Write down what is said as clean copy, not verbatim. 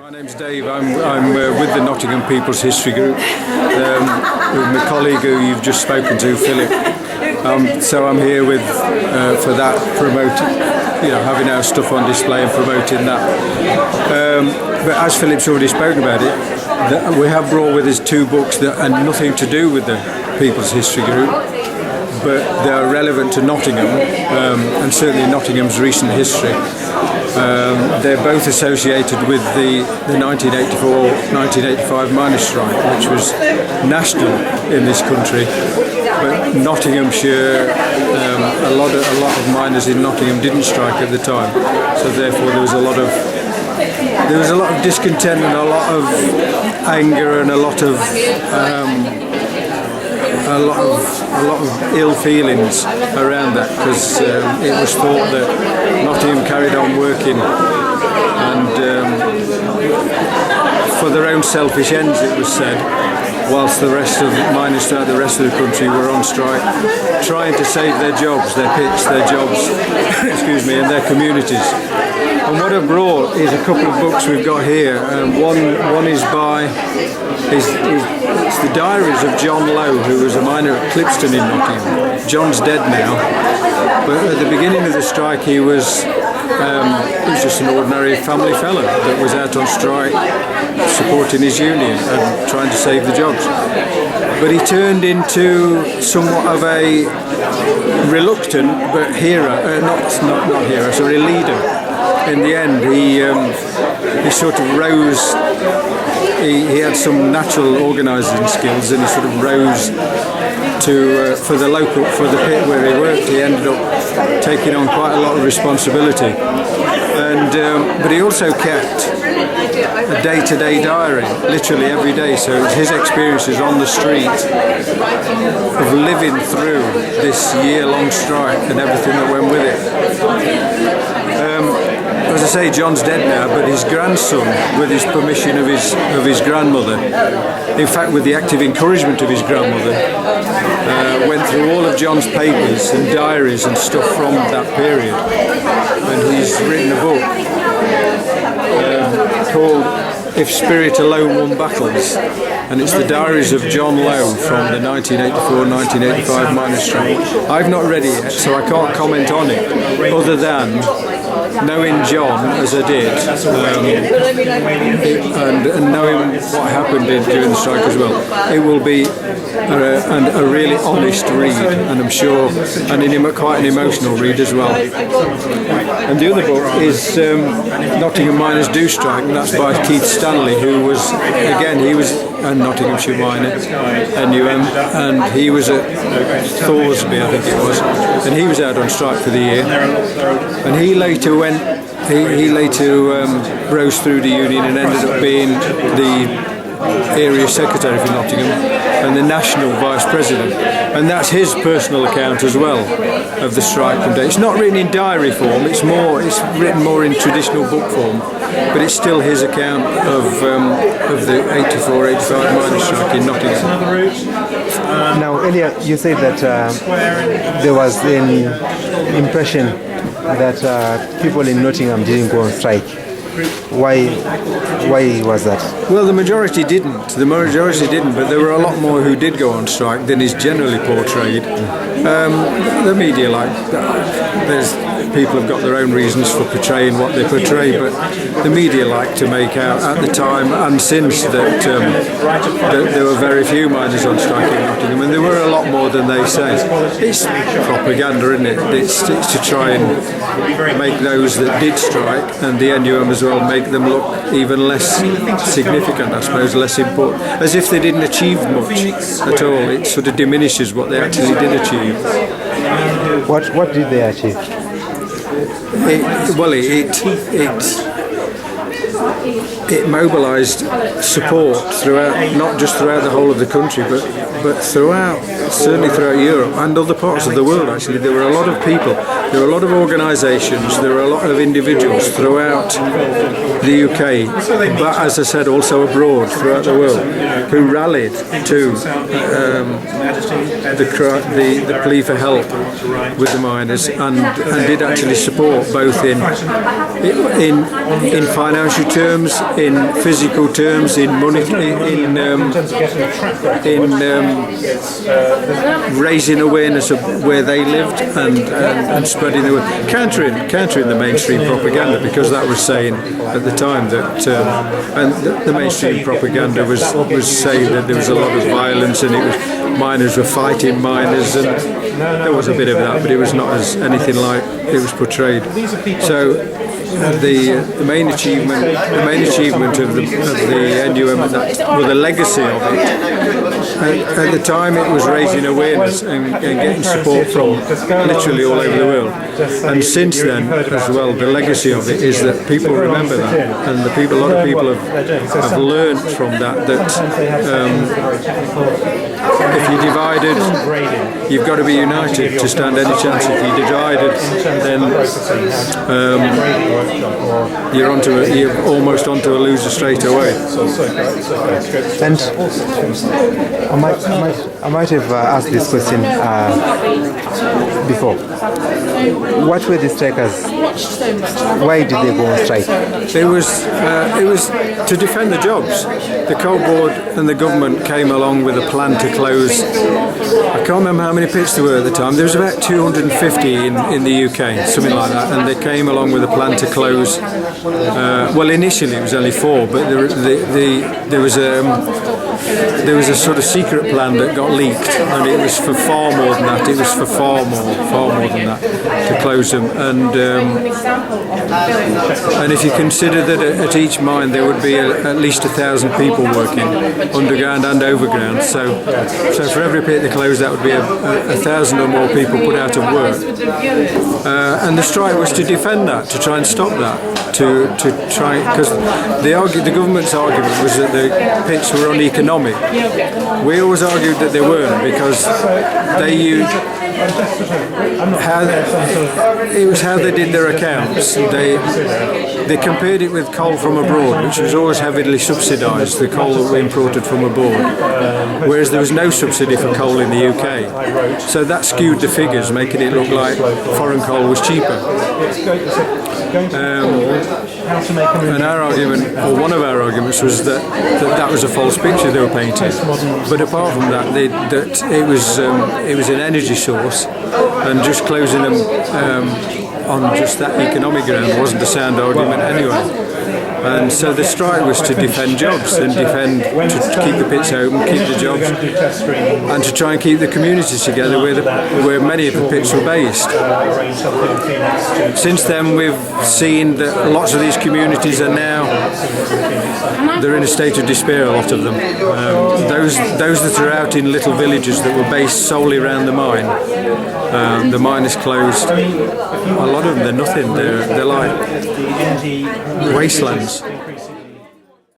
My name's Dave. I'm with the Nottingham People's History Group, with my colleague who you've just spoken to, Philip. So I'm here with for that, promoting, having our stuff on display and promoting that. But as Philip's already spoken about it, we have brought with us two books that are nothing to do with the People's History Group, but they're relevant to Nottingham and certainly Nottingham's recent history. They're both associated with the 1984-1985 miners' strike, which was national in this country. But Nottinghamshire, a lot of miners in Nottingham didn't strike at the time, so therefore there was a lot of discontent and a lot of anger and a lot of ill feelings around that, because it was thought that Nottingham carried on working and for their own selfish ends, it was said, whilst the rest of miners throughout the rest of the country were on strike, trying to save their jobs, their pits, their jobs, and their communities. And what I've brought is a couple of books we've got here. One is by it's the diaries of John Lowe, who was a miner at Clipston in Nottingham. John's dead now, but at the beginning of the strike he was just an ordinary family fellow that was out on strike supporting his union and trying to save the jobs. But he turned into somewhat of a reluctant but leader. In the end, he sort of rose. He had some natural organising skills, and he sort of rose to for the pit where he worked. He ended up taking on quite a lot of responsibility, and but he also kept a day-to-day diary, literally every day. So it was his experiences on the street of living through this year-long strike and everything that went with it. As I say, John's dead now, but his grandson, with his permission of his grandmother, in fact with the active encouragement of his grandmother, went through all of John's papers and diaries and stuff from that period. And he's written a book called If Spirit Alone Won Battles, and it's the diaries of John Lowe from the 1984-1985 miners' strike. I've not read it yet, so I can't comment on it, other than knowing John as I did, and knowing what happened during the strike as well. It will be a really honest read, and I'm sure, and quite an emotional read as well. And the other book is Nottingham Miners Do Strike, and that's by Keith Stanley, who was a Nottinghamshire miner, NUM, and he was at Thoresby, I think it was, and he was out on strike for the year, and he later rose through the union and ended up being the area secretary for Nottingham and the national vice president, and that's his personal account as well of the strike from day. It's not written in diary form, it's written more in traditional book form, but it's still his account of the 84-85 miners' strike in Nottingham. Now earlier you said that there was an impression that people in Nottingham didn't go on strike. Why was that? Well, the majority didn't, but there were a lot more who did go on strike than is generally portrayed. The media, people have got their own reasons for portraying what they portray, but the media like to make out at the time and since that there were very few miners on strike in Nottingham, and there were a lot more than they say. It's propaganda, isn't it? It's to try and make those that did strike, and the NUM as well, make them look even less significant, I suppose, less important, as if they didn't achieve much at all. It sort of diminishes what they actually did achieve. What did they achieve? It mobilised support throughout, not just throughout the whole of the country, but certainly throughout Europe and other parts of the world. Actually, there were a lot of people, there were a lot of organisations, there were a lot of individuals throughout the UK, but as I said, also abroad throughout the world, who rallied to the plea for help with the miners, and did actually support both in financial terms terms, in physical terms, in money, raising awareness of where they lived and spreading the word, countering the mainstream propaganda, because that was saying at the time that and the mainstream propaganda was saying that there was a lot of violence and it was miners were fighting miners, and there was a bit of that, but it was not as anything like it was portrayed. So the main achievement of the NUM, well, the legacy of it. At the time, it was raising awareness and getting support from literally all over the world. And since then, as well, the legacy of it is that people remember that, and a lot of people have learned from that if you're divided, you've got to be united to stand any chance. If you're divided, then you're almost onto a loser straight away. And I might have asked this question before. What were the strikers? Why did they go on strike? It was to defend the jobs. The Coal Board and the government came along with a plan to close. I can't remember how many pits there were at the time. There was about 250 in the UK, something like that, and they came along with a plan to close. Well, initially it was only 4, but there was a sort of secret plan that got leaked, and it was for far more than that. It was for far more than that to close them. And if you consider that at each mine there would be at least 1,000 people working underground and overground, so for every pit they closed, that would be 1,000 or more people put out of work. And the strike was to defend that, to try and stop that, to try, because the government's argument was that the pits were uneconomic. We always argued that they weren't, because they used it was how they did their accounts. They compared it with coal from abroad, which was always heavily subsidised, the coal that we imported from abroad, whereas there was no subsidy for coal in the UK. So that skewed the figures, making it look like foreign coal was cheaper. And our argument, or one of our arguments, was that was a false picture they were painting. But apart from that, that it was an energy source, and just closing them on just that economic ground wasn't a sound argument anyway. And so the strike was to defend jobs and to keep the pits open, keep the jobs, and to try and keep the communities together where many of the pits were based. Since then, we've seen that lots of these communities are now they're in a state of despair. A lot of them, those that are out in little villages that were based solely around the mine is closed. A lot of them, they're nothing. They're like wastelands.